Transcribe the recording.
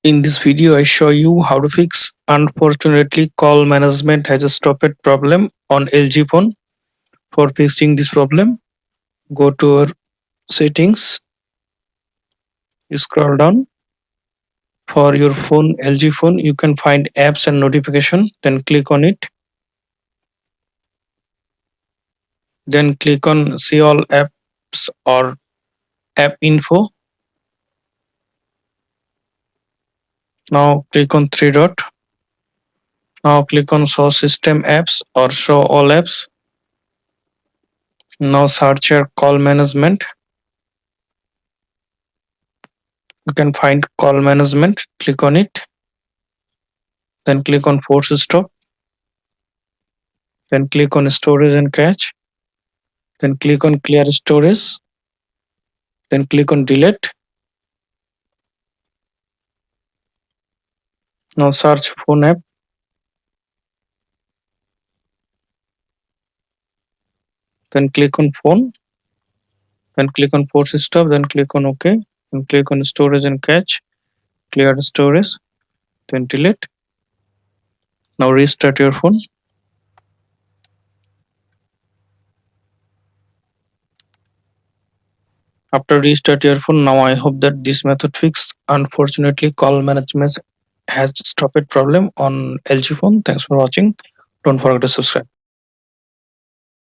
In this video, I show you how to fix unfortunately call management has stopped problem on LG phone. For fixing this problem, go to your settings, scroll down. For your phone, LG phone, you can find apps and notification. Then click on it. Then click on see all apps or app info. Now click on three dot. Now click on show system apps or show all apps. Now search your call management. You can find call management. Click on it. Then click on force stop. Then click on storage and cache. Then click on clear storage. Then click on delete. Now search phone app. Then click on phone. Then click on force stop. Then click on OK. Then click on storage and cache. Clear storage. Then delete. Now restart your phone. After restart your phone, now I hope that this method fixed unfortunately call management has stopped problem on LG phone. Thanks for watching. Don't forget to subscribe.